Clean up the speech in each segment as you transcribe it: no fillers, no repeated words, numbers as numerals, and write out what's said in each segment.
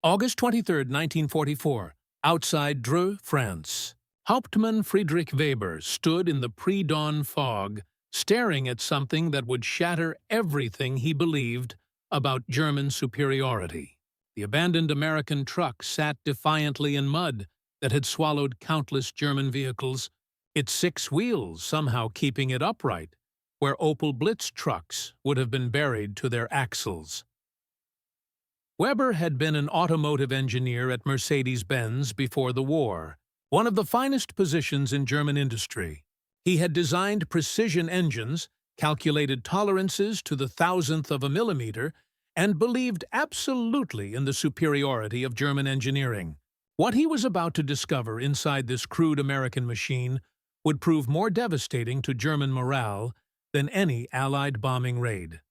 August 23, 1944, outside Dreux, France. Hauptmann Friedrich Weber stood in the pre-dawn fog, staring at something that would shatter everything he believed about German superiority. The abandoned American truck sat defiantly in mud that had swallowed countless German vehicles, its 6 wheels somehow keeping it upright, where Opel Blitz trucks would have been buried to their axles. Weber had been an automotive engineer at Mercedes-Benz before the war, one of the finest positions in German industry. He had designed precision engines, calculated tolerances to the thousandth of a millimeter, and believed absolutely in the superiority of German engineering. What he was about to discover inside this crude American machine would prove more devastating to German morale than any Allied bombing raid.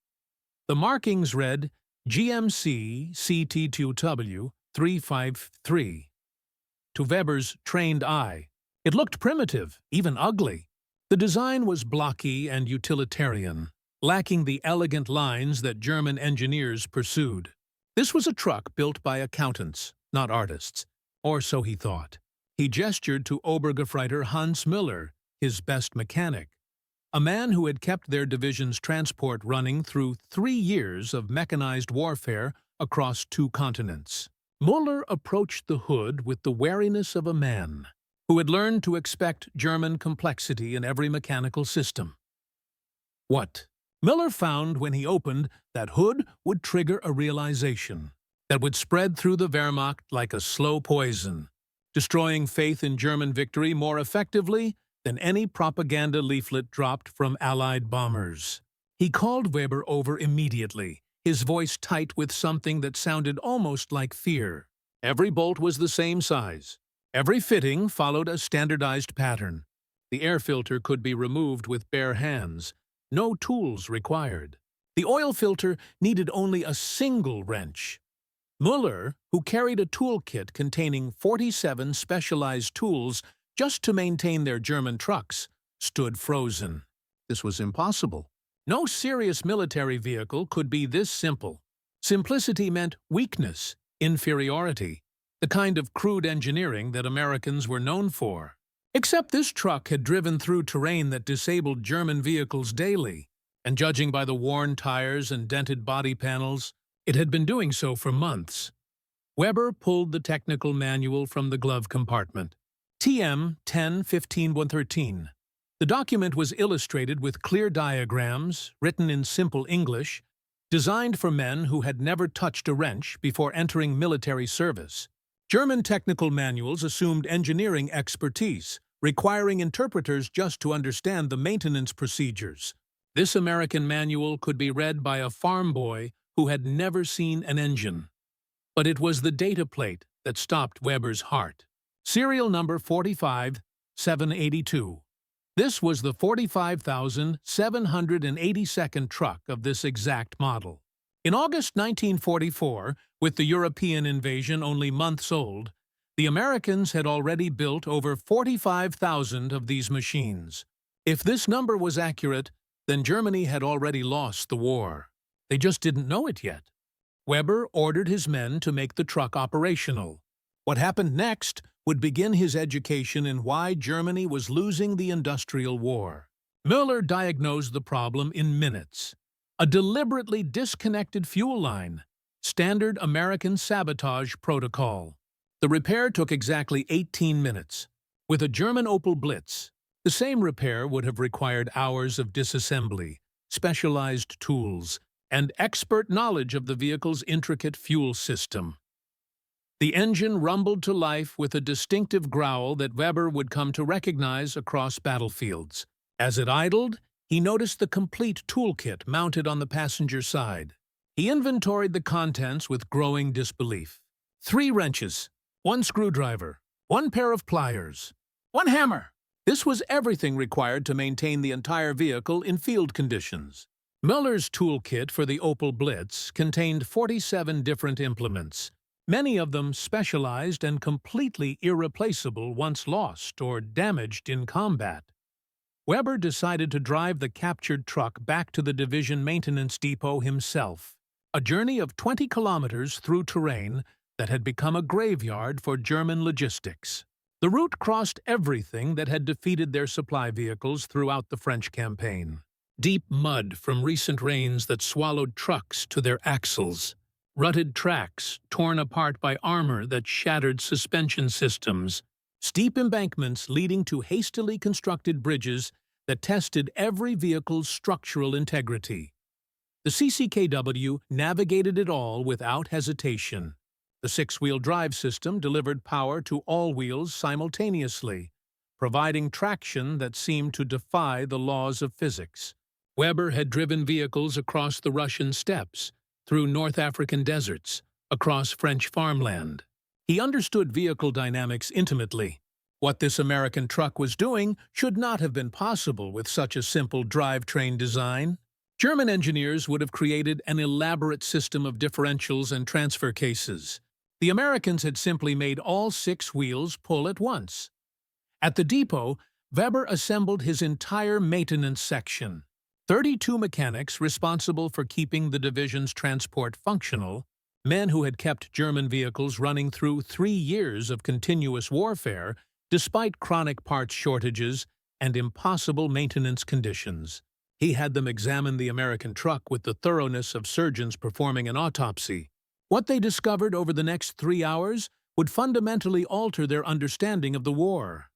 The markings read GMC CCKW 353. To Weber's trained eye, it looked primitive, even ugly. The design was blocky and utilitarian, lacking the elegant lines that German engineers pursued. This was a truck built by accountants, not artists, or so he thought. He gestured to Obergefreiter Hans Müller, his best mechanic, a man who had kept their division's transport running through 3 years of mechanized warfare across 2 continents. Müller approached the hood with the wariness of a man who had learned to expect German complexity in every mechanical system. What? Müller found when he opened that hood would trigger a realization that would spread through the Wehrmacht like a slow poison, destroying faith in German victory more effectively than any propaganda leaflet dropped from Allied bombers. He called Weber over immediately, his voice tight with something that sounded almost like fear. Every bolt was the same size. Every fitting followed a standardized pattern. The air filter could be removed with bare hands, no tools required. The oil filter needed only a single wrench. Müller, who carried a toolkit containing 47 specialized tools just to maintain their German trucks, stood frozen. This was impossible. No serious military vehicle could be this simple. Simplicity meant weakness, inferiority, the kind of crude engineering that Americans were known for. Except this truck had driven through terrain that disabled German vehicles daily, and judging by the worn tires and dented body panels, it had been doing so for months. Weber pulled the technical manual from the glove compartment. TM 10-15-113. The document was illustrated with clear diagrams, written in simple English, designed for men who had never touched a wrench before entering military service. German technical manuals assumed engineering expertise, requiring interpreters just to understand the maintenance procedures. This American manual could be read by a farm boy who had never seen an engine. But it was the data plate that stopped Weber's heart. Serial number 45782. This was the 45,782nd truck of this exact model. In August 1944, with the European invasion only months old, the Americans had already built over 45,000 of these machines. If this number was accurate, then Germany had already lost the war. They just didn't know it yet. Weber ordered his men to make the truck operational. What happened next would begin his education in why Germany was losing the industrial war. Müller diagnosed the problem in minutes. A deliberately disconnected fuel line. Standard American sabotage protocol. The repair took exactly 18 minutes. With a German Opel Blitz, the same repair would have required hours of disassembly, specialized tools, and expert knowledge of the vehicle's intricate fuel system. The engine rumbled to life with a distinctive growl that Weber would come to recognize across battlefields. As it idled, he noticed the complete toolkit mounted on the passenger side. He inventoried the contents with growing disbelief. 3 wrenches, 1 screwdriver, 1 pair of pliers, 1 hammer. This was everything required to maintain the entire vehicle in field conditions. Müller's toolkit for the Opel Blitz contained 47 different implements, many of them specialized and completely irreplaceable once lost or damaged in combat. Weber decided to drive the captured truck back to the division maintenance depot himself, a journey of 20 kilometers through terrain that had become a graveyard for German logistics. The route crossed everything that had defeated their supply vehicles throughout the French campaign. Deep mud from recent rains that swallowed trucks to their axles. Rutted tracks torn apart by armor that shattered suspension systems. Steep embankments leading to hastily constructed bridges that tested every vehicle's structural integrity. The CCKW navigated it all without hesitation. The six-wheel drive system delivered power to all wheels simultaneously, providing traction that seemed to defy the laws of physics. Weber had driven vehicles across the Russian steppes, through North African deserts, across French farmland. He understood vehicle dynamics intimately. What this American truck was doing should not have been possible with such a simple drivetrain design. German engineers would have created an elaborate system of differentials and transfer cases. The Americans had simply made all six wheels pull at once. At the depot, Weber assembled his entire maintenance section. 32 mechanics responsible for keeping the division's transport functional, men who had kept German vehicles running through 3 years of continuous warfare despite chronic parts shortages and impossible maintenance conditions. He had them examine the American truck with the thoroughness of surgeons performing an autopsy. What they discovered over the next 3 hours would fundamentally alter their understanding of the war.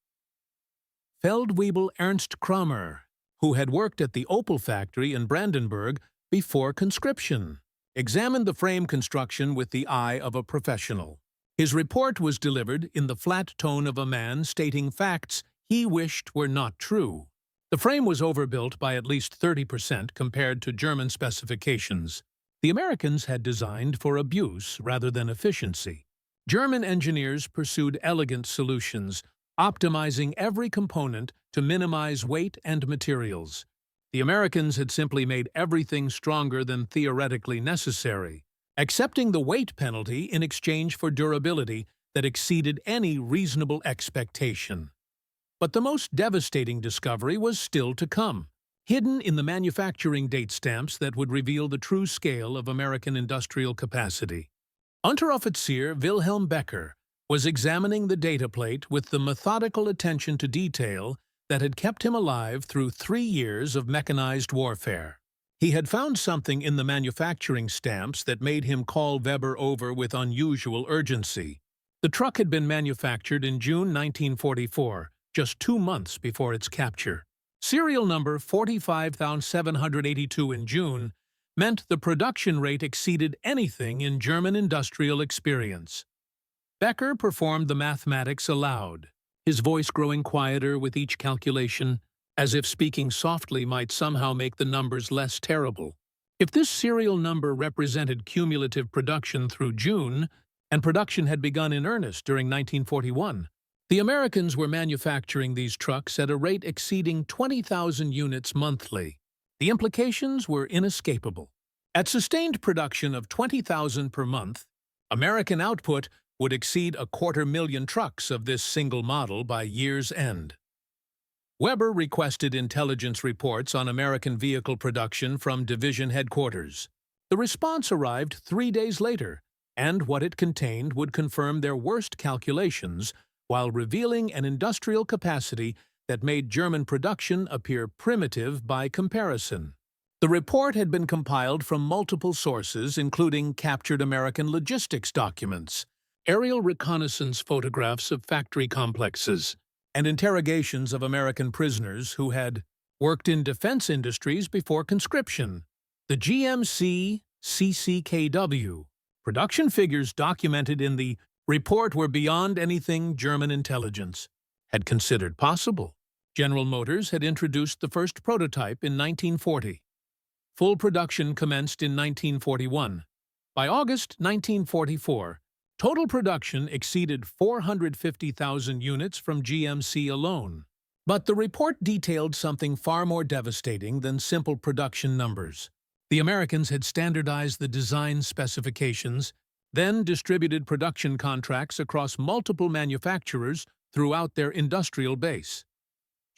Feldwebel Ernst Kramer, who had worked at the Opel factory in Brandenburg before conscription, examined the frame construction with the eye of a professional. His report was delivered in the flat tone of a man stating facts he wished were not true. The frame was overbuilt by at least 30% compared to German specifications. The Americans had designed for abuse rather than efficiency. German engineers pursued elegant solutions, optimizing every component to minimize weight and materials. The Americans had simply made everything stronger than theoretically necessary, accepting the weight penalty in exchange for durability that exceeded any reasonable expectation. But the most devastating discovery was still to come, hidden in the manufacturing date stamps that would reveal the true scale of American industrial capacity. Unteroffizier Wilhelm Becker was examining the data plate with the methodical attention to detail that had kept him alive through 3 years of mechanized warfare. He had found something in the manufacturing stamps that made him call Weber over with unusual urgency. The truck had been manufactured in June 1944, just 2 months before its capture. Serial number 45,782 in June meant the production rate exceeded anything in German industrial experience. Becker performed the mathematics aloud, his voice growing quieter with each calculation, as if speaking softly might somehow make the numbers less terrible. If this serial number represented cumulative production through June, and production had begun in earnest during 1941, the Americans were manufacturing these trucks at a rate exceeding 20,000 units monthly. The implications were inescapable. At sustained production of 20,000 per month, American output would exceed 250,000 trucks of this single model by year's end. Weber requested intelligence reports on American vehicle production from division headquarters. The response arrived 3 days later, and what it contained would confirm their worst calculations while revealing an industrial capacity that made German production appear primitive by comparison. The report had been compiled from multiple sources, including captured American logistics documents, aerial reconnaissance photographs of factory complexes, and interrogations of American prisoners who had worked in defense industries before conscription. The GMC CCKW production figures documented in the report were beyond anything German intelligence had considered possible. General Motors had introduced the first prototype in 1940. Full production commenced in 1941. By August 1944, total production exceeded 450,000 units from GMC alone. But the report detailed something far more devastating than simple production numbers. The Americans had standardized the design specifications, then distributed production contracts across multiple manufacturers throughout their industrial base.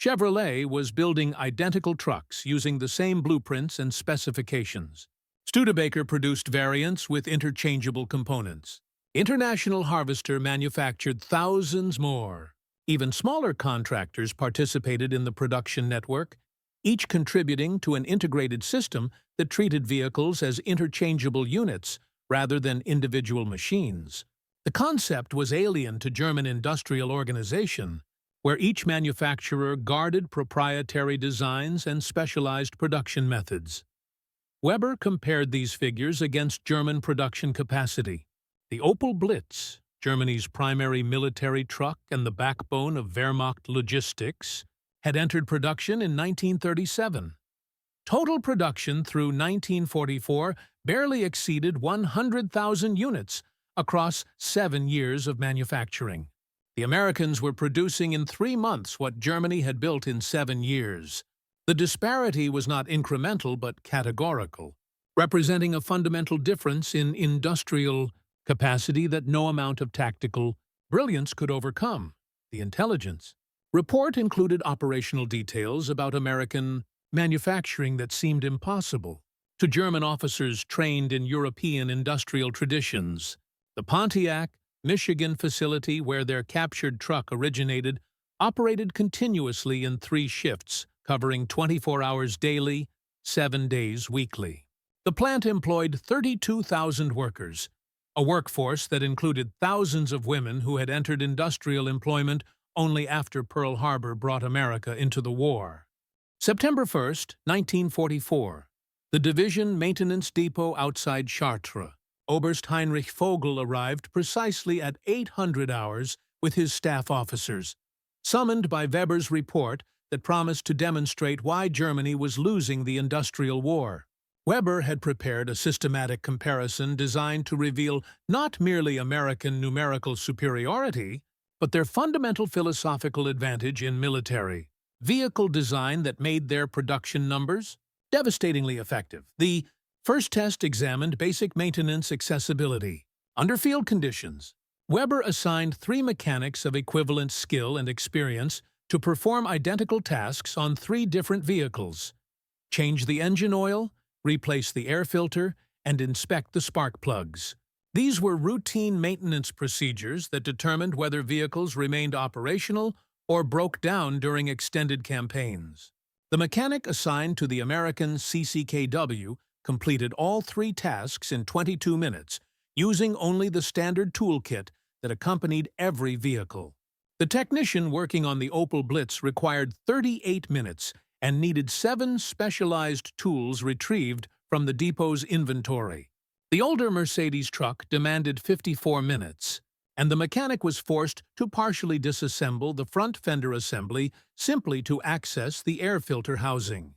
Chevrolet was building identical trucks using the same blueprints and specifications. Studebaker produced variants with interchangeable components. International Harvester manufactured thousands more. Even smaller contractors participated in the production network, each contributing to an integrated system that treated vehicles as interchangeable units rather than individual machines. The concept was alien to German industrial organization, where each manufacturer guarded proprietary designs and specialized production methods. Weber compared these figures against German production capacity. The Opel Blitz, Germany's primary military truck and the backbone of Wehrmacht logistics, had entered production in 1937. Total production through 1944 barely exceeded 100,000 units across 7 years of manufacturing. The Americans were producing in 3 months what Germany had built in 7 years. The disparity was not incremental but categorical, representing a fundamental difference in industrial capacity that no amount of tactical brilliance could overcome. The intelligence report included operational details about American manufacturing that seemed impossible to German officers trained in European industrial traditions. The Pontiac, Michigan facility where their captured truck originated operated continuously in 3 shifts, covering 24 hours daily, 7 days weekly. The plant employed 32,000 workers, a workforce that included thousands of women who had entered industrial employment only after Pearl Harbor brought America into the war. September 1, 1944, the division maintenance depot outside Chartres. Oberst Heinrich Vogel arrived precisely at 800 hours with his staff officers, summoned by Weber's report that promised to demonstrate why Germany was losing the industrial war. Weber had prepared a systematic comparison designed to reveal not merely American numerical superiority, but their fundamental philosophical advantage in military vehicle design that made their production numbers devastatingly effective. The first test examined basic maintenance accessibility. Under field conditions, Weber assigned 3 mechanics of equivalent skill and experience to perform identical tasks on 3 different vehicles: change the engine oil, replace the air filter, and inspect the spark plugs. These were routine maintenance procedures that determined whether vehicles remained operational or broke down during extended campaigns. The mechanic assigned to the American CCKW completed all 3 tasks in 22 minutes, using only the standard toolkit that accompanied every vehicle. The technician working on the Opel Blitz required 38 minutes and needed 7 specialized tools retrieved from the depot's inventory. The older Mercedes truck demanded 54 minutes, and the mechanic was forced to partially disassemble the front fender assembly simply to access the air filter housing.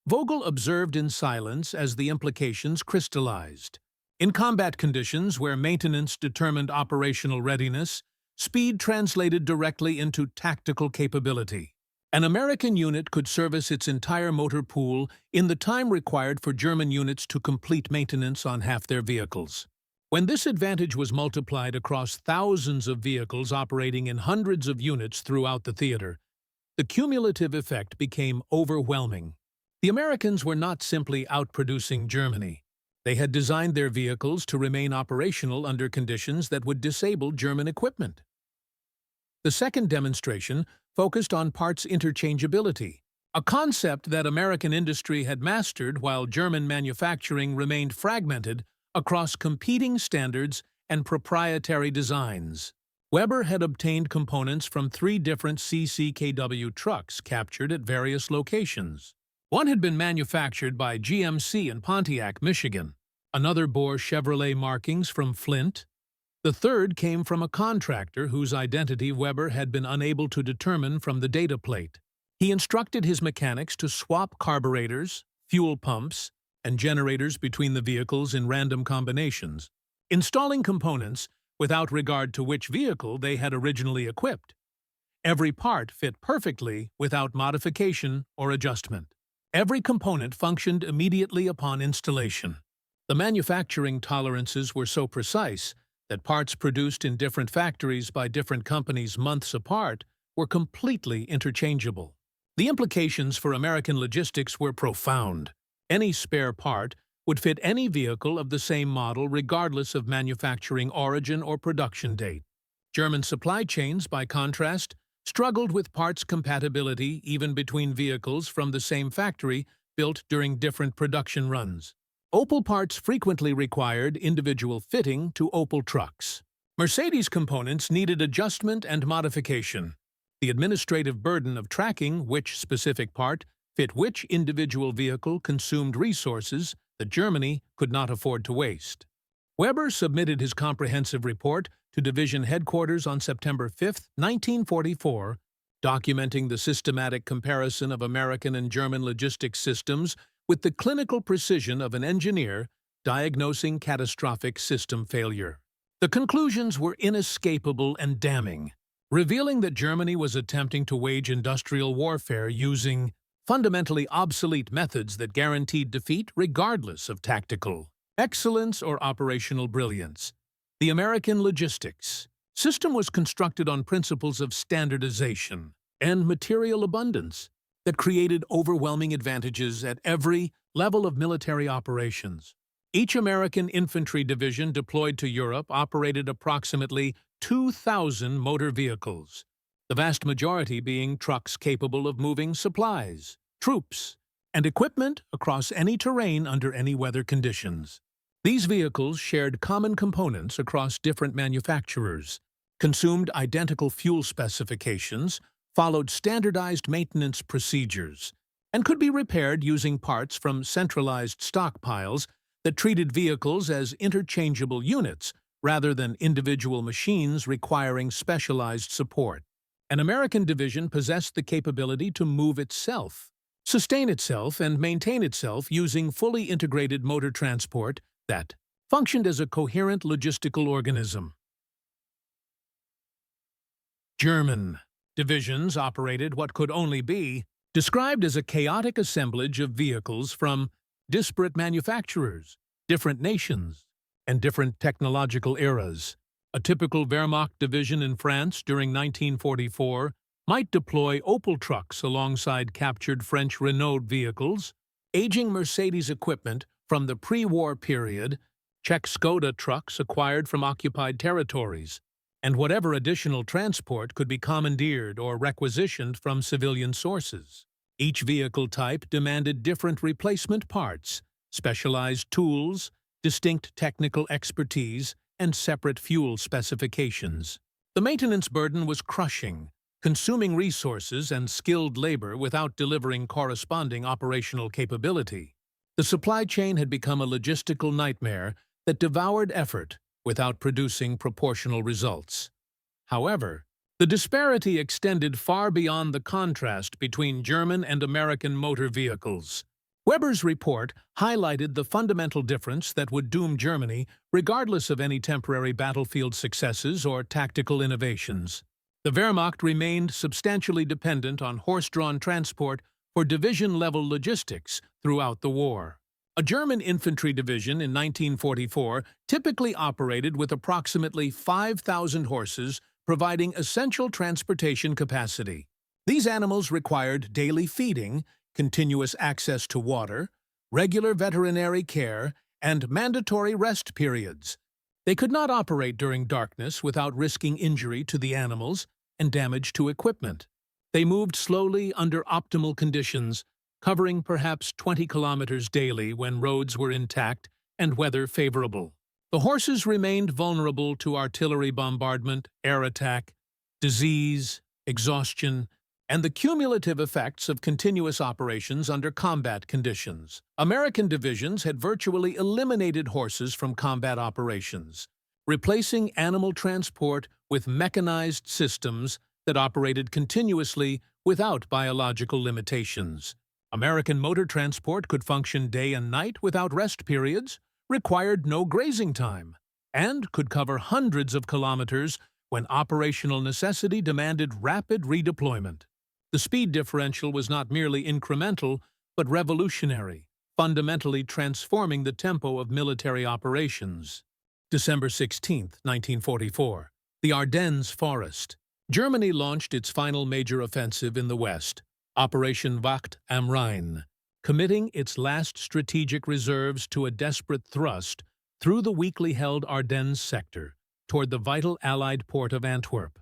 Vogel observed in silence as the implications crystallized. In combat conditions where maintenance determined operational readiness, speed translated directly into tactical capability. An American unit could service its entire motor pool in the time required for German units to complete maintenance on half their vehicles. When this advantage was multiplied across thousands of vehicles operating in hundreds of units throughout the theater, the cumulative effect became overwhelming. The Americans were not simply outproducing Germany. They had designed their vehicles to remain operational under conditions that would disable German equipment. The second demonstration focused on parts interchangeability, a concept that American industry had mastered while German manufacturing remained fragmented across competing standards and proprietary designs. Weber had obtained components from 3 different CCKW trucks captured at various locations. One had been manufactured by GMC in Pontiac, Michigan. Another bore Chevrolet markings from Flint. The third came from a contractor whose identity Weber had been unable to determine from the data plate. He instructed his mechanics to swap carburetors, fuel pumps, and generators between the vehicles in random combinations, installing components without regard to which vehicle they had originally equipped. Every part fit perfectly without modification or adjustment. Every component functioned immediately upon installation. The manufacturing tolerances were so precise that parts produced in different factories by different companies months apart were completely interchangeable. The implications for American logistics were profound. Any spare part would fit any vehicle of the same model regardless of manufacturing origin or production date. German supply chains, by contrast, struggled with parts compatibility even between vehicles from the same factory built during different production runs. Opel parts frequently required individual fitting to Opel trucks. Mercedes components needed adjustment and modification. The administrative burden of tracking which specific part fit which individual vehicle consumed resources that Germany could not afford to waste. Weber submitted his comprehensive report to division headquarters on September 5, 1944, documenting the systematic comparison of American and German logistics systems with the clinical precision of an engineer diagnosing catastrophic system failure. The conclusions were inescapable and damning, revealing that Germany was attempting to wage industrial warfare using fundamentally obsolete methods that guaranteed defeat regardless of tactical excellence or operational brilliance. The American logistics system was constructed on principles of standardization and material abundance that created overwhelming advantages at every level of military operations. Each American infantry division deployed to Europe operated approximately 2,000 motor vehicles, the vast majority being trucks capable of moving supplies, troops, and equipment across any terrain under any weather conditions. These vehicles shared common components across different manufacturers, consumed identical fuel specifications, followed standardized maintenance procedures, and could be repaired using parts from centralized stockpiles that treated vehicles as interchangeable units rather than individual machines requiring specialized support. An American division possessed the capability to move itself, sustain itself, and maintain itself using fully integrated motor transport that functioned as a coherent logistical organism. German divisions operated what could only be described as a chaotic assemblage of vehicles from disparate manufacturers, different nations, and different technological eras. A typical Wehrmacht division in France during 1944 might deploy Opel trucks alongside captured French Renault vehicles, aging Mercedes equipment from the pre-war period, Czech Skoda trucks acquired from occupied territories, and whatever additional transport could be commandeered or requisitioned from civilian sources. Each vehicle type demanded different replacement parts, specialized tools, distinct technical expertise, and separate fuel specifications. The maintenance burden was crushing, consuming resources and skilled labor without delivering corresponding operational capability. The supply chain had become a logistical nightmare that devoured effort without producing proportional results. However, the disparity extended far beyond the contrast between German and American motor vehicles. Weber's report highlighted the fundamental difference that would doom Germany regardless of any temporary battlefield successes or tactical innovations. The Wehrmacht remained substantially dependent on horse-drawn transport for division-level logistics throughout the war. A German infantry division in 1944 typically operated with approximately 5,000 horses, providing essential transportation capacity. These animals required daily feeding, continuous access to water, regular veterinary care, and mandatory rest periods. They could not operate during darkness without risking injury to the animals and damage to equipment. They moved slowly under optimal conditions, covering perhaps 20 kilometers daily when roads were intact and weather favorable. The horses remained vulnerable to artillery bombardment, air attack, disease, exhaustion, and the cumulative effects of continuous operations under combat conditions. American divisions had virtually eliminated horses from combat operations, replacing animal transport with mechanized systems that operated continuously without biological limitations. American motor transport could function day and night without rest periods, required no grazing time, and could cover hundreds of kilometers when operational necessity demanded rapid redeployment. The speed differential was not merely incremental, but revolutionary, fundamentally transforming the tempo of military operations. December 16, 1944. The Ardennes Forest. Germany launched its final major offensive in the West, Operation Wacht am Rhein. committing its last strategic reserves to a desperate thrust through the weakly held Ardennes sector toward the vital Allied port of Antwerp.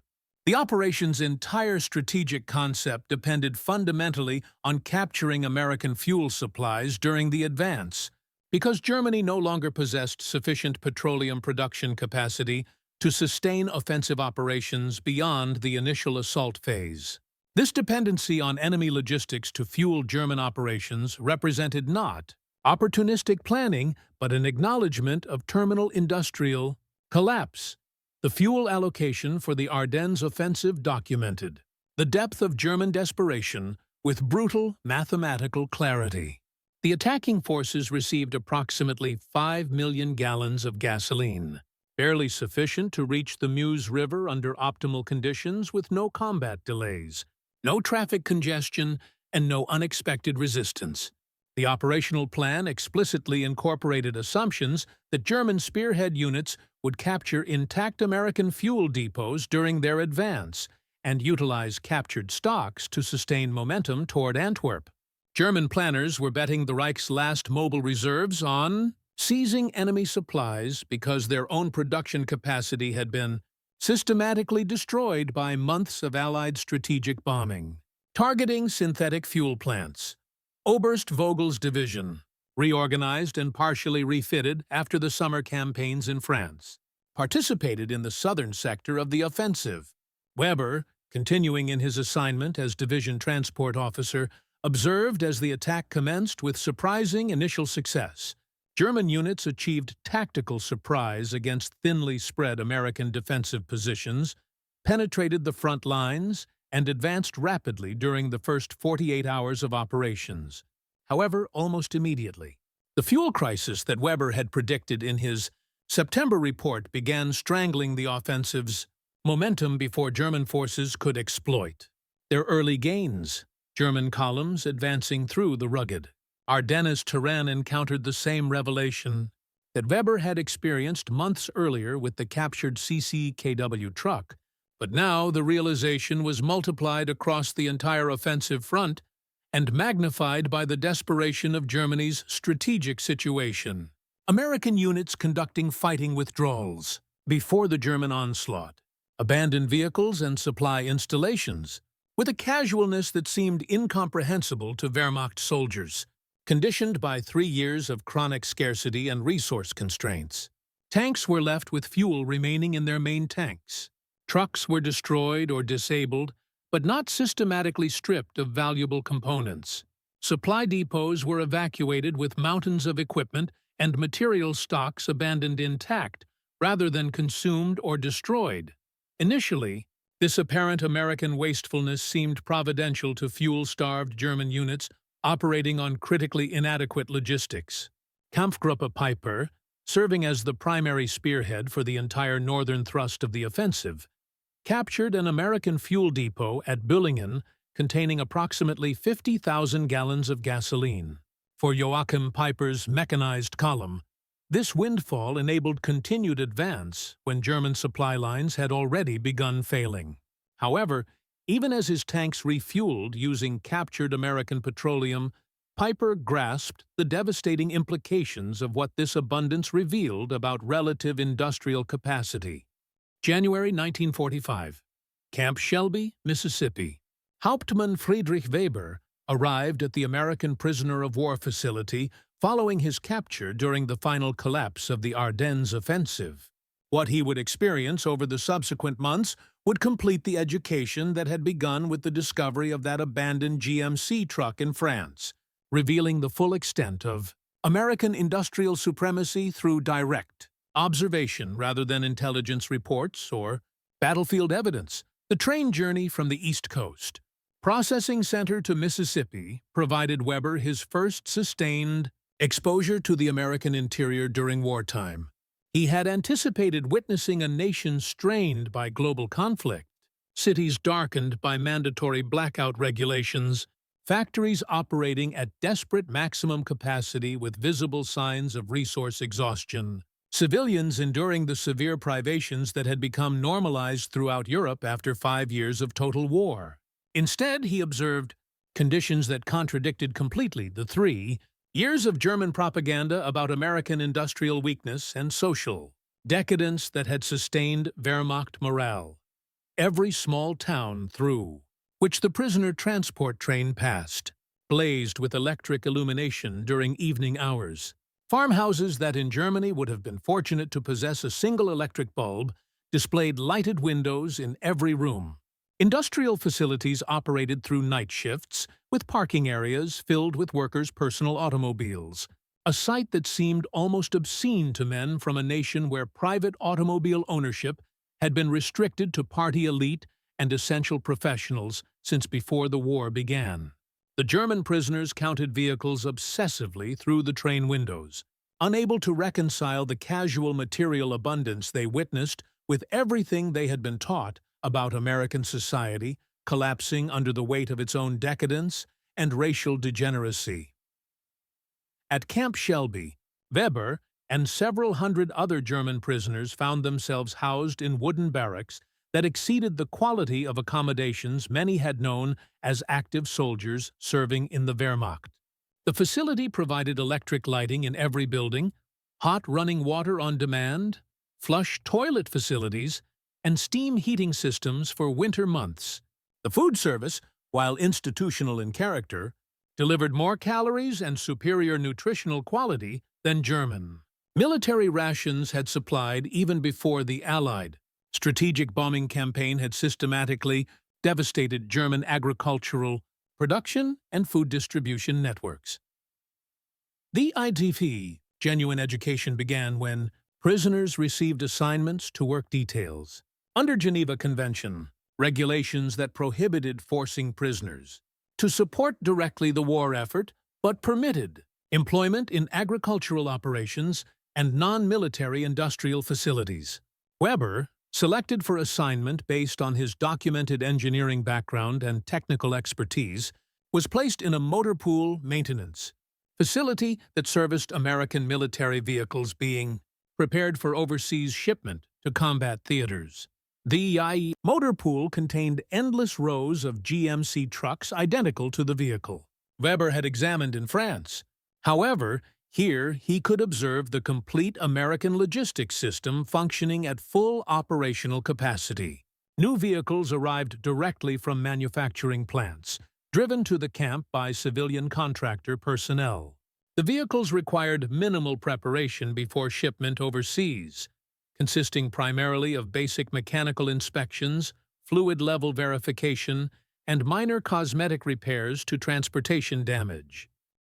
The operation's entire strategic concept depended fundamentally on capturing American fuel supplies during the advance, because Germany no longer possessed sufficient petroleum production capacity to sustain offensive operations beyond the initial assault phase. This dependency on enemy logistics to fuel German operations represented not opportunistic planning, but an acknowledgement of terminal industrial collapse. The fuel allocation for the Ardennes Offensive documented the depth of German desperation with brutal mathematical clarity. The attacking forces received approximately 5 million gallons of gasoline, barely sufficient to reach the Meuse River under optimal conditions with no combat delays, no traffic congestion, and no unexpected resistance. The operational plan explicitly incorporated assumptions that German spearhead units would capture intact American fuel depots during their advance and utilize captured stocks to sustain momentum toward Antwerp. German planners were betting the Reich's last mobile reserves on seizing enemy supplies because their own production capacity had been systematically destroyed by months of Allied strategic bombing. Targeting synthetic fuel plants. Oberst Vogel's division, reorganized and partially refitted after the summer campaigns in France, participated in the southern sector of the offensive. Weber, continuing in his assignment as division transport officer, observed as the attack commenced with surprising initial success. German units achieved tactical surprise against thinly spread American defensive positions, penetrated the front lines, and advanced rapidly during the first 48 hours of operations. However, almost immediately, the fuel crisis that Weber had predicted in his September report began strangling the offensive's momentum before German forces could exploit their early gains. German columns advancing through the rugged Ardennes terrain encountered the same revelation that Weber had experienced months earlier with the captured CCKW truck, but now the realization was multiplied across the entire offensive front and magnified by the desperation of Germany's strategic situation. American units conducting fighting withdrawals before the German onslaught, abandoned vehicles and supply installations, with a casualness that seemed incomprehensible to Wehrmacht soldiers, conditioned by 3 years of chronic scarcity and resource constraints. Tanks were left with fuel remaining in their main tanks. Trucks were destroyed or disabled, but not systematically stripped of valuable components. Supply depots were evacuated with mountains of equipment and material stocks abandoned intact rather than consumed or destroyed. Initially, this apparent American wastefulness seemed providential to fuel-starved German units operating on critically inadequate logistics. Kampfgruppe Peiper, serving as the primary spearhead for the entire northern thrust of the offensive, captured an American fuel depot at Büllingen containing approximately 50,000 gallons of gasoline. For Joachim Peiper's mechanized column, this windfall enabled continued advance when German supply lines had already begun failing. However, even as his tanks refueled using captured American petroleum, Peiper grasped the devastating implications of what this abundance revealed about relative industrial capacity. January 1945. Camp Shelby, Mississippi. Hauptmann Friedrich Weber arrived at the American prisoner of war facility following his capture during the final collapse of the Ardennes Offensive. What he would experience over the subsequent months would complete the education that had begun with the discovery of that abandoned GMC truck in France, revealing the full extent of American industrial supremacy through direct observation rather than intelligence reports or battlefield evidence. The train journey from the East Coast processing center to Mississippi provided Weber his first sustained exposure to the American interior during wartime. He had anticipated witnessing a nation strained by global conflict, cities darkened by mandatory blackout regulations, factories operating at desperate maximum capacity with visible signs of resource exhaustion, civilians enduring the severe privations that had become normalized throughout Europe after 5 years of total war. Instead, he observed conditions that contradicted completely the 3 years of German propaganda about American industrial weakness and social decadence that had sustained Wehrmacht morale. Every small town through which the prisoner transport train passed blazed with electric illumination during evening hours. Farmhouses that in Germany would have been fortunate to possess a single electric bulb displayed lighted windows in every room. Industrial facilities operated through night shifts, with parking areas filled with workers' personal automobiles, a sight that seemed almost obscene to men from a nation where private automobile ownership had been restricted to party elite and essential professionals since before the war began. The German prisoners counted vehicles obsessively through the train windows, unable to reconcile the casual material abundance they witnessed with everything they had been taught about American society collapsing under the weight of its own decadence and racial degeneracy. At Camp Shelby, Weber and several hundred other German prisoners found themselves housed in wooden barracks that exceeded the quality of accommodations many had known as active soldiers serving in the Wehrmacht. The facility provided electric lighting in every building, hot running water on demand, flush toilet facilities, and steam heating systems for winter months. The food service, while institutional in character, delivered more calories and superior nutritional quality than German. Military rations had supplied even before the Allied strategic bombing campaign had systematically devastated German agricultural production and food distribution networks. The ITF, genuine education, began when prisoners received assignments to work details. Under Geneva Convention, regulations that prohibited forcing prisoners to support directly the war effort but permitted employment in agricultural operations and non-military industrial facilities. Weber, selected for assignment based on his documented engineering background and technical expertise, was placed in a motor pool maintenance facility that serviced American military vehicles being prepared for overseas shipment to combat theaters. The IE motor pool contained endless rows of GMC trucks identical to the vehicle Weber had examined in France. However, here he could observe the complete American logistics system functioning at full operational capacity. New vehicles arrived directly from manufacturing plants, driven to the camp by civilian contractor personnel. The vehicles required minimal preparation before shipment overseas, consisting primarily of basic mechanical inspections, fluid level verification, and minor cosmetic repairs to transportation damage.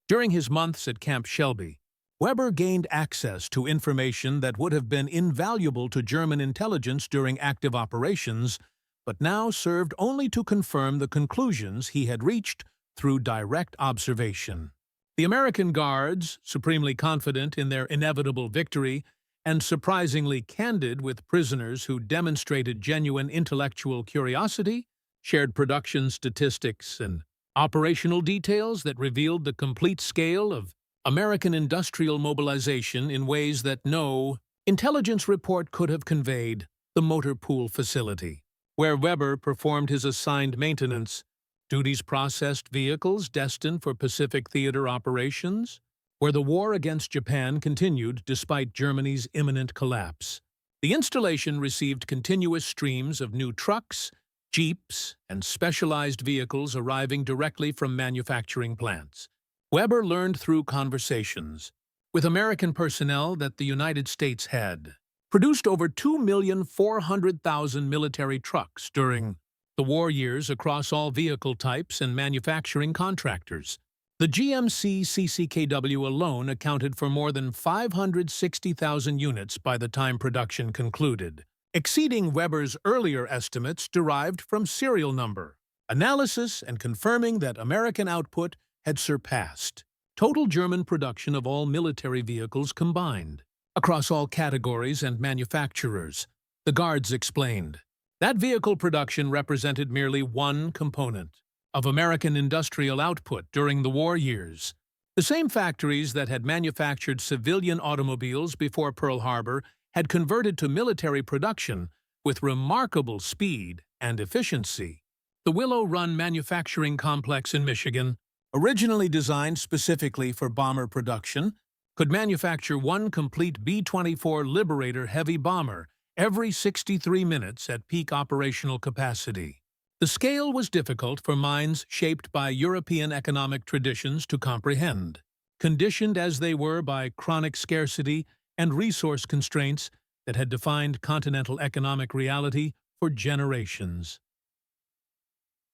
During his months at Camp Shelby, Weber gained access to information that would have been invaluable to German intelligence during active operations, but now served only to confirm the conclusions he had reached through direct observation. The American Guards, supremely confident in their inevitable victory and surprisingly candid with prisoners who demonstrated genuine intellectual curiosity, shared production statistics and operational details that revealed the complete scale of American industrial mobilization in ways that no intelligence report could have conveyed. The motor pool facility, where Weber performed his assigned maintenance duties, processed vehicles destined for Pacific theater operations, where the war against Japan continued despite Germany's imminent collapse. The installation received continuous streams of new trucks, jeeps, and specialized vehicles arriving directly from manufacturing plants. Weber learned through conversations with American personnel that the United States had produced over 2,400,000 military trucks during the war years across all vehicle types and manufacturing contractors. The GMC CCKW alone accounted for more than 560,000 units by the time production concluded, exceeding Weber's earlier estimates derived from serial number analysis and confirming that American output had surpassed total German production of all military vehicles combined. Across all categories and manufacturers, the Guards explained that vehicle production represented merely one component of American industrial output during the war years. The same factories that had manufactured civilian automobiles before Pearl Harbor had converted to military production with remarkable speed and efficiency. The Willow Run Manufacturing Complex in Michigan, originally designed specifically for bomber production, could manufacture one complete B-24 Liberator heavy bomber every 63 minutes at peak operational capacity. The scale was difficult for minds shaped by European economic traditions to comprehend, conditioned as they were by chronic scarcity and resource constraints that had defined continental economic reality for generations.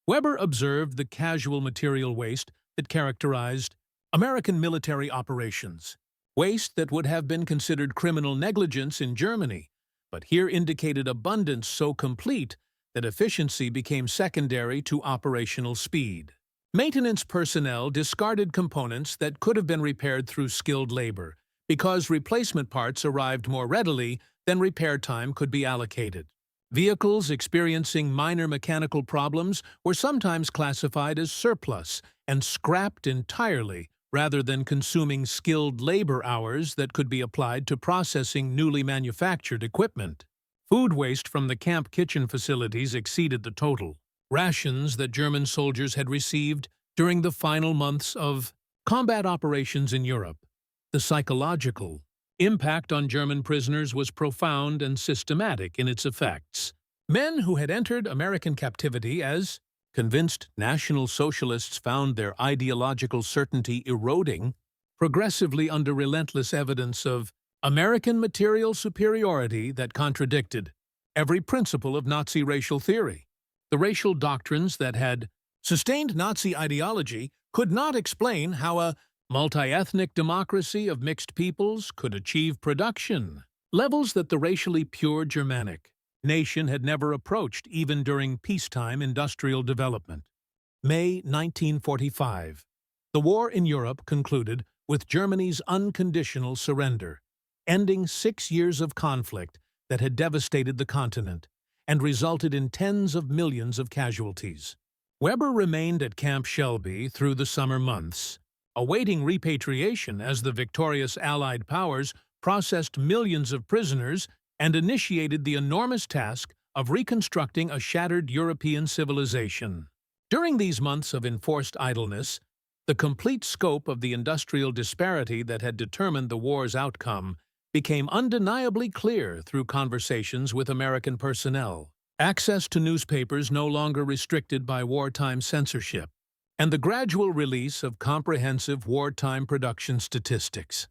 Weber observed the casual material waste that characterized American military operations, waste that would have been considered criminal negligence in Germany, but here indicated abundance so complete that efficiency became secondary to operational speed. Maintenance personnel discarded components that could have been repaired through skilled labor, because replacement parts arrived more readily than repair time could be allocated. Vehicles experiencing minor mechanical problems were sometimes classified as surplus and scrapped entirely, rather than consuming skilled labor hours that could be applied to processing newly manufactured equipment. Food waste from the camp kitchen facilities exceeded the total. Rations that German soldiers had received during the final months of combat operations in Europe. The psychological impact on German prisoners was profound and systematic in its effects. Men who had entered American captivity as convinced National Socialists found their ideological certainty eroding progressively under relentless evidence of American material superiority that contradicted every principle of Nazi racial theory. The racial doctrines that had sustained Nazi ideology could not explain how a multi-ethnic democracy of mixed peoples could achieve production levels that the racially pure Germanic nation had never approached even during peacetime industrial development. May 1945. The war in Europe concluded with Germany's unconditional surrender, ending 6 years of conflict that had devastated the continent and resulted in tens of millions of casualties. Weber remained at Camp Shelby through the summer months, awaiting repatriation as the victorious Allied powers processed millions of prisoners and initiated the enormous task of reconstructing a shattered European civilization. During these months of enforced idleness, the complete scope of the industrial disparity that had determined the war's outcome became undeniably clear through conversations with American personnel, access to newspapers no longer restricted by wartime censorship, and the gradual release of comprehensive wartime production statistics.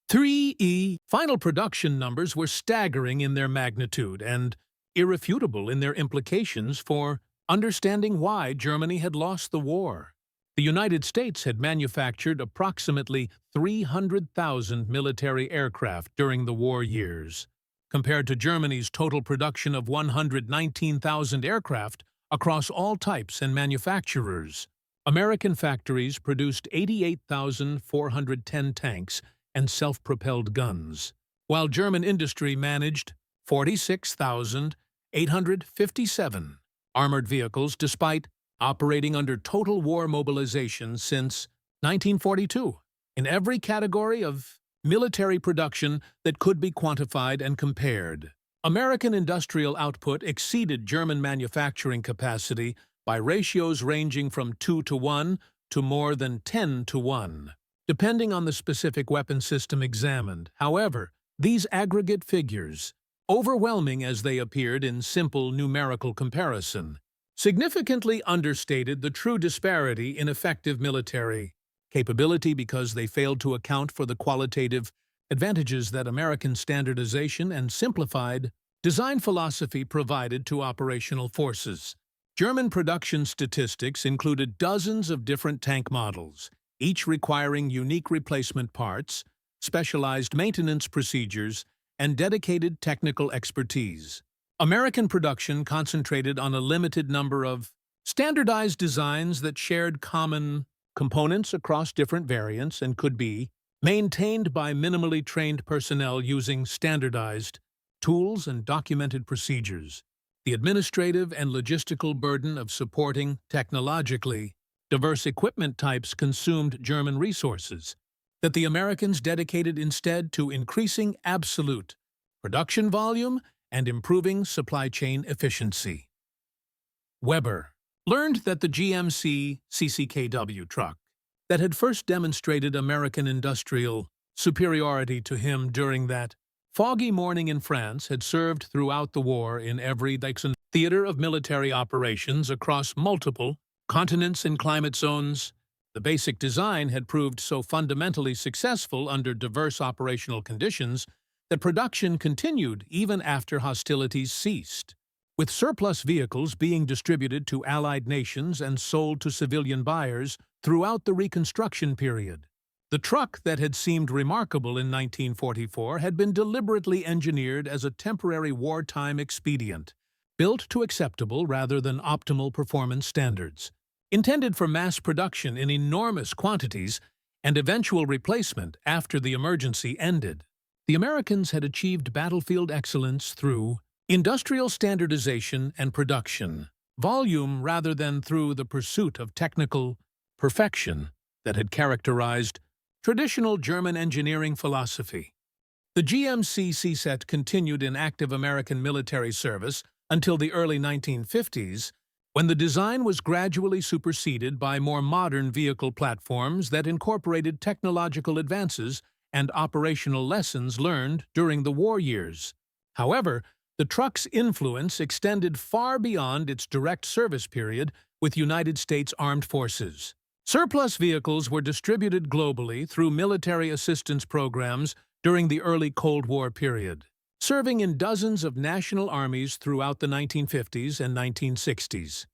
3E final production numbers were staggering in their magnitude and irrefutable in their implications for understanding why Germany had lost the war. The United States had manufactured approximately 300,000 military aircraft during the war years, compared to Germany's total production of 119,000 aircraft across all types and manufacturers. American factories produced 88,410 tanks and self-propelled guns, while German industry managed 46,857 armored vehicles despite operating under total war mobilization since 1942 in every category of military production that could be quantified and compared. American industrial output exceeded German manufacturing capacity by ratios ranging from 2-to-1 to more than 10-to-1, depending on the specific weapon system examined. However, these aggregate figures, overwhelming as they appeared in simple numerical comparison, significantly understated the true disparity in effective military capability because they failed to account for the qualitative advantages that American standardization and simplified design philosophy provided to operational forces. German production statistics included dozens of different tank models, each requiring unique replacement parts, specialized maintenance procedures, and dedicated technical expertise. American production concentrated on a limited number of standardized designs that shared common components across different variants and could be maintained by minimally trained personnel using standardized tools and documented procedures. The administrative and logistical burden of supporting technologically diverse equipment types consumed German resources that the Americans dedicated instead to increasing absolute production volume and improving supply chain efficiency. Weber learned that the GMC CCKW truck that had first demonstrated American industrial superiority to him during that foggy morning in France had served throughout the war in every theater of military operations across multiple continents and climate zones. The basic design had proved so fundamentally successful under diverse operational conditions that production continued even after hostilities ceased, with surplus vehicles being distributed to Allied nations and sold to civilian buyers throughout the Reconstruction period. The truck that had seemed remarkable in 1944 had been deliberately engineered as a temporary wartime expedient, built to acceptable rather than optimal performance standards. Intended for mass production in enormous quantities and eventual replacement after the emergency ended, the Americans had achieved battlefield excellence through industrial standardization and production volume rather than through the pursuit of technical perfection that had characterized traditional German engineering philosophy. The GMC CCKW continued in active American military service until the early 1950s, when the design was gradually superseded by more modern vehicle platforms that incorporated technological advances and operational lessons learned during the war years. However, the truck's influence extended far beyond its direct service period with United States Armed Forces. Surplus vehicles were distributed globally through military assistance programs during the early Cold War period, serving in dozens of national armies throughout the 1950s and 1960s.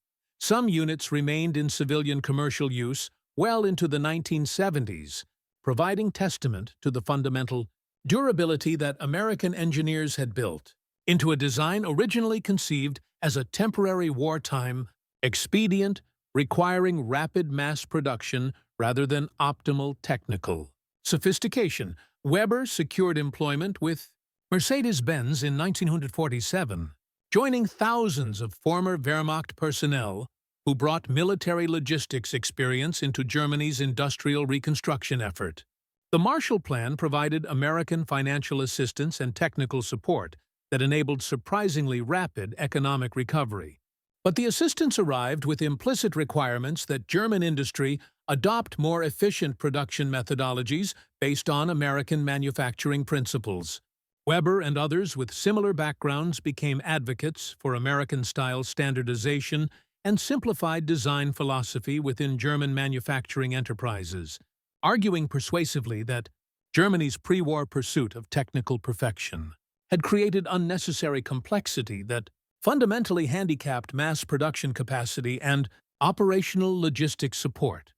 Some units remained in civilian commercial use well into the 1970s, providing testament to the fundamental durability that American engineers had built into a design originally conceived as a temporary wartime expedient requiring rapid mass production rather than optimal technical sophistication. Weber secured employment with Mercedes-Benz in 1947, joining thousands of former Wehrmacht personnel who brought military logistics experience into Germany's industrial reconstruction effort. The Marshall Plan provided American financial assistance and technical support that enabled surprisingly rapid economic recovery. But the assistance arrived with implicit requirements that German industry adopt more efficient production methodologies based on American manufacturing principles. Weber and others with similar backgrounds became advocates for American-style standardization and simplified design philosophy within German manufacturing enterprises, arguing persuasively that Germany's pre-war pursuit of technical perfection had created unnecessary complexity that fundamentally handicapped mass production capacity and operational logistics support.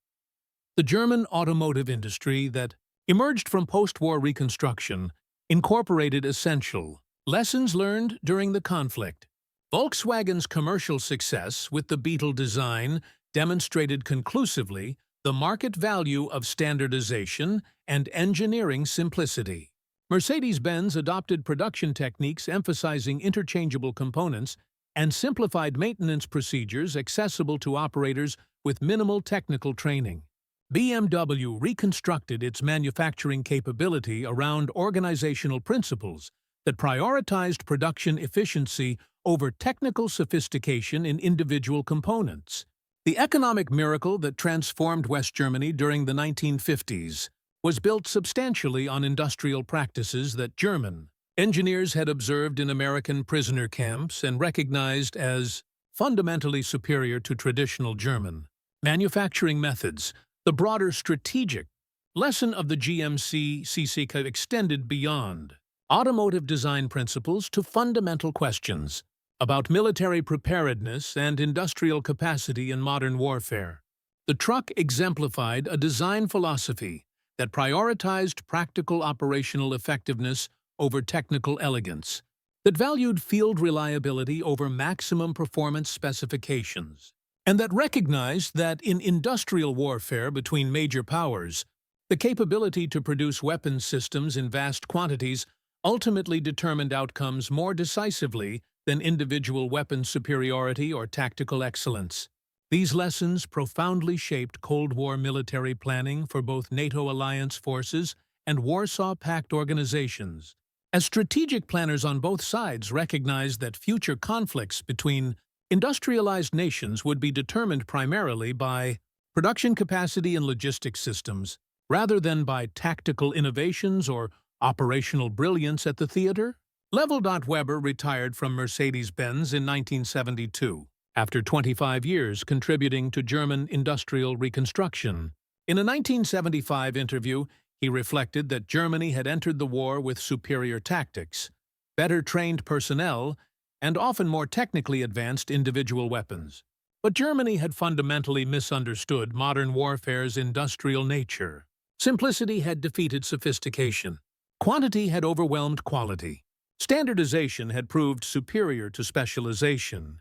The German automotive industry that emerged from post-war reconstruction incorporated essential lessons learned during the conflict. Volkswagen's commercial success with the Beetle design demonstrated conclusively the market value of standardization and engineering simplicity. Mercedes-Benz adopted production techniques emphasizing interchangeable components and simplified maintenance procedures accessible to operators with minimal technical training. BMW reconstructed its manufacturing capability around organizational principles that prioritized production efficiency over technical sophistication in individual components. The economic miracle that transformed West Germany during the 1950s was built substantially on industrial practices that German engineers had observed in American prisoner camps and recognized as fundamentally superior to traditional German manufacturing methods. The broader strategic lesson of the GMC CCKW extended beyond automotive design principles to fundamental questions about military preparedness and industrial capacity in modern warfare. The truck exemplified a design philosophy that prioritized practical operational effectiveness over technical elegance, that valued field reliability over maximum performance specifications, and that recognized that in industrial warfare between major powers, the capability to produce weapons systems in vast quantities ultimately determined outcomes more decisively than individual weapon superiority or tactical excellence. These lessons profoundly shaped Cold War military planning for both NATO alliance forces and Warsaw Pact organizations, as strategic planners on both sides recognized that future conflicts between Industrialized nations would be determined primarily by production capacity and logistics systems, rather than by tactical innovations or operational brilliance at the theater. Weber retired from Mercedes-Benz in 1972, after 25 years contributing to German industrial reconstruction. In a 1975 interview, he reflected that Germany had entered the war with superior tactics, better trained personnel, and often more technically advanced individual weapons. But Germany had fundamentally misunderstood modern warfare's industrial nature. Simplicity had defeated sophistication. Quantity had overwhelmed quality. Standardization had proved superior to specialization.